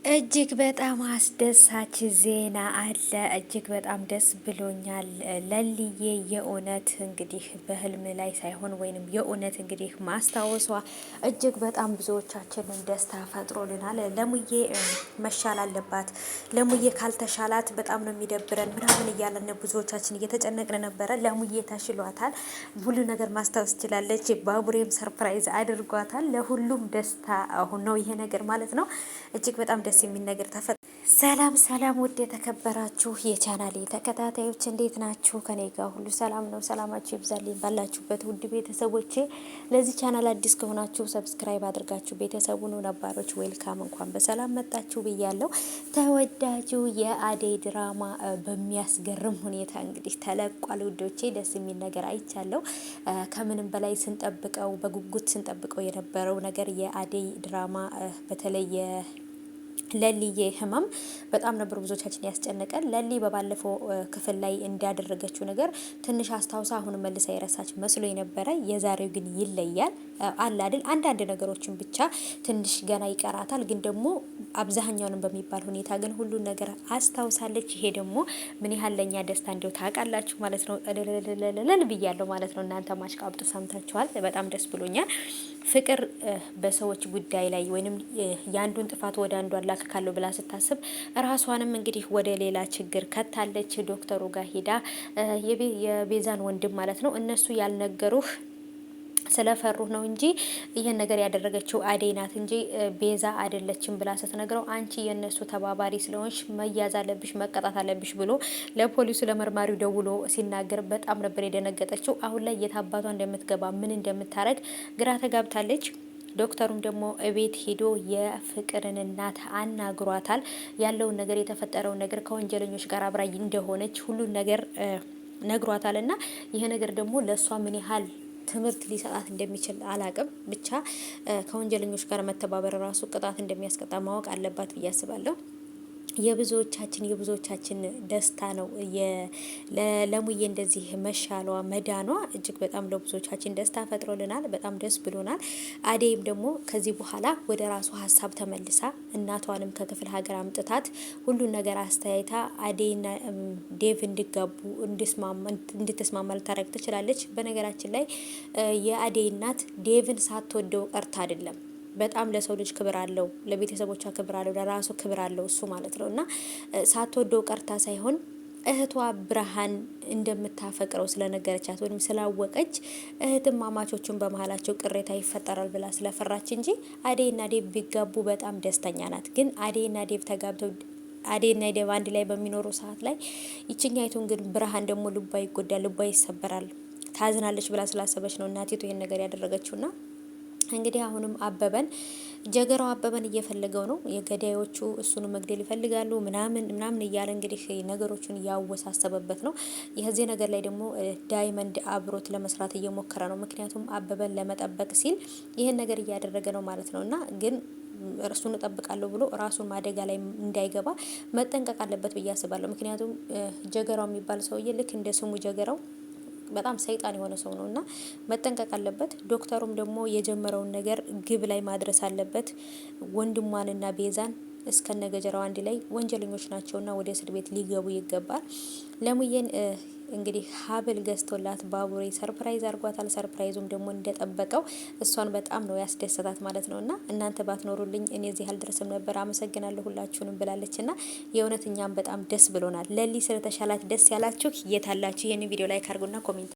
እጅግ በጣም አስደሳች ዜና አለ። እጅግ በጣም ደስ ብሎኛል። ለልዬ የእውነት እንግዲህ በህልም ላይ ሳይሆን ወይንም የእውነት እንግዲህ ማስታወሷ እጅግ በጣም ብዙዎቻችንን ደስታ ፈጥሮልናል። ለሙዬ መሻል አለባት፣ ለሙዬ ካልተሻላት በጣም ነው የሚደብረን ምናምን እያለን ብዙዎቻችን እየተጨነቅን ነበረ። ለሙዬ ተሽሏታል። ሁሉ ነገር ማስታወስ ትችላለች። ባቡሬም ሰርፕራይዝ አድርጓታል። ለሁሉም ደስታ አሁን ነው ይሄ ነገር ማለት ነው። እጅግ በጣም ደስ የሚል ነገር ተፈጥሯል። ሰላም ሰላም፣ ውድ የተከበራችሁ የቻናሌ ተከታታዮች እንዴት ናችሁ? ከኔ ጋር ሁሉ ሰላም ነው። ሰላማችሁ ይብዛልኝ ባላችሁበት ውድ ቤተሰቦቼ። ለዚህ ቻናል አዲስ ከሆናችሁ ሰብስክራይብ አድርጋችሁ ቤተሰቡን ነባሮች ዌልካም፣ እንኳን በሰላም መጣችሁ ብያለሁ። ተወዳጁ የአደይ ድራማ በሚያስገርም ሁኔታ እንግዲህ ተለቋል ውዶቼ። ደስ የሚል ነገር አይቻለሁ። ከምንም በላይ ስንጠብቀው በጉጉት ስንጠብቀው የነበረው ነገር የአደይ ድራማ በተለየ ለሊዬ ህመም በጣም ነበር ብዙዎቻችን ያስጨነቀን። ለሊ በባለፈው ክፍል ላይ እንዳደረገችው ነገር ትንሽ አስታውሳ አሁን መልሳ የረሳች መስሎ የነበረ፣ የዛሬው ግን ይለያል። አለ አይደል አንዳንድ ነገሮችን ብቻ ትንሽ ገና ይቀራታል፣ ግን ደግሞ አብዛኛውንም በሚባል ሁኔታ ግን ሁሉን ነገር አስታውሳለች። ይሄ ደግሞ ምን ያህል ለኛ ደስታ እንደው ታውቃላችሁ ማለት ነው። እልልልልል ብያለሁ ማለት ነው። እናንተ ማሽቃብጡ ሰምታችኋል። በጣም ደስ ብሎኛል። ፍቅር በሰዎች ጉዳይ ላይ ወይንም የአንዱን ጥፋት ወደ አንዱ አላክካለሁ ብላ ስታስብ ራሷንም እንግዲህ ወደ ሌላ ችግር ከታለች። ዶክተሩ ጋር ሄዳ የቤዛን ወንድም ማለት ነው እነሱ ያልነገሩህ ስለፈሩህ ነው እንጂ ይሄን ነገር ያደረገችው አደይ ናት እንጂ ቤዛ አይደለችም ብላ ስትነግረው አንቺ የነሱ ተባባሪ ስለሆንሽ መያዝ አለብሽ፣ መቀጣት አለብሽ ብሎ ለፖሊሱ ለመርማሪው ደውሎ ሲናገር በጣም ነበር የደነገጠችው። አሁን ላይ የታባቷ እንደምትገባ ምን እንደምታረግ ግራ ተጋብታለች። ዶክተሩም ደግሞ እቤት ሄዶ የፍቅርን እናት አናግሯታል። ያለውን ነገር የተፈጠረውን ነገር ከወንጀለኞች ጋር አብራ እንደሆነች ሁሉን ነገር ነግሯታል። እና ይሄ ነገር ደግሞ ለእሷ ምን ያህል ትምህርት ሊሰጣት እንደሚችል አላቅም። ብቻ ከወንጀለኞች ጋር መተባበር ራሱ ቅጣት እንደሚያስቀጣ ማወቅ አለባት ብዬ አስባለሁ። የብዙዎቻችን ደስታ ነው ለሙዬ እንደዚህ መሻሏ መዳኗ እጅግ በጣም ለብዙዎቻችን ደስታ ፈጥሮልናል። በጣም ደስ ብሎናል። አደይም ደግሞ ከዚህ በኋላ ወደ ራሱ ሀሳብ ተመልሳ እናቷንም ከክፍለ ሀገር አምጥታት ሁሉን ነገር አስተያይታ አደይና ዴቭ እንዲጋቡ እንድትስማማ ልታደርግ ትችላለች። በነገራችን ላይ የአደይ እናት ዴቭን ሳትወደው ቀርታ አይደለም። በጣም ለሰው ልጅ ክብር አለው፣ ለቤተሰቦቿ ክብር አለው፣ ለራሱ ክብር አለው እሱ ማለት ነው። እና ሳትወደው ቀርታ ሳይሆን እህቷ ብርሃን እንደምታፈቅረው ስለነገረቻት ወይም ስላወቀች እህትማማቾቹን በመሀላቸው ቅሬታ ይፈጠራል ብላ ስለፈራች እንጂ አደይና ዴቭ ቢጋቡ በጣም ደስተኛ ናት። ግን አደይና ዴቭ ተጋብተው አደይና ዴቭ አንድ ላይ በሚኖሩ ሰዓት ላይ ይችኛይቱን ግን ብርሃን ደግሞ ልቧ ይጎዳል፣ ልቧ ይሰበራል፣ ታዝናለች ብላ ስላሰበች ነው እናቲቱ ይሄን ነገር ያደረገችውና እንግዲህ አሁንም ጀገራው አበበን እየፈለገው ነው። የገዳዮቹ እሱን መግደል ይፈልጋሉ ምናምን እያለ እንግዲህ ነገሮቹን እያወሳሰበበት ነው። የዚህ ነገር ላይ ደግሞ ዳይመንድ አብሮት ለመስራት እየሞከረ ነው። ምክንያቱም አበበን ለመጠበቅ ሲል ይህን ነገር እያደረገ ነው ማለት ነው። እና ግን እርሱን እጠብቃለሁ ብሎ ራሱን አደጋ ላይ እንዳይገባ መጠንቀቅ አለበት ብዬ አስባለሁ። ምክንያቱም ጀገራው የሚባል ሰውዬ ልክ እንደ ስሙ ጀገራው በጣም ሰይጣን የሆነ ሰው ነው እና መጠንቀቅ አለበት። ዶክተሩም ደግሞ የጀመረውን ነገር ግብ ላይ ማድረስ አለበት። ወንድሟንና ቤዛን እስከነ ገጀራው አንድ ላይ ወንጀለኞች ናቸውና ወደ እስር ቤት ሊገቡ ይገባል። ለሙዬን እንግዲህ ሀብል ገዝቶላት ባቡሬ ሰርፕራይዝ አርጓታል። ሰርፕራይዙም ደግሞ እንደጠበቀው እሷን በጣም ነው ያስደሰታት ማለት ነው። እና እናንተ ባትኖሩልኝ እኔ እዚህ አልደረስም ነበር፣ አመሰግናለሁ ሁላችሁንም ብላለች። እና የእውነት እኛም በጣም ደስ ብሎናል። ለሊ ስለተሻላት ደስ ያላችሁ የታላችሁ ይህን ቪዲዮ ላይ ካርጉና ኮሜንት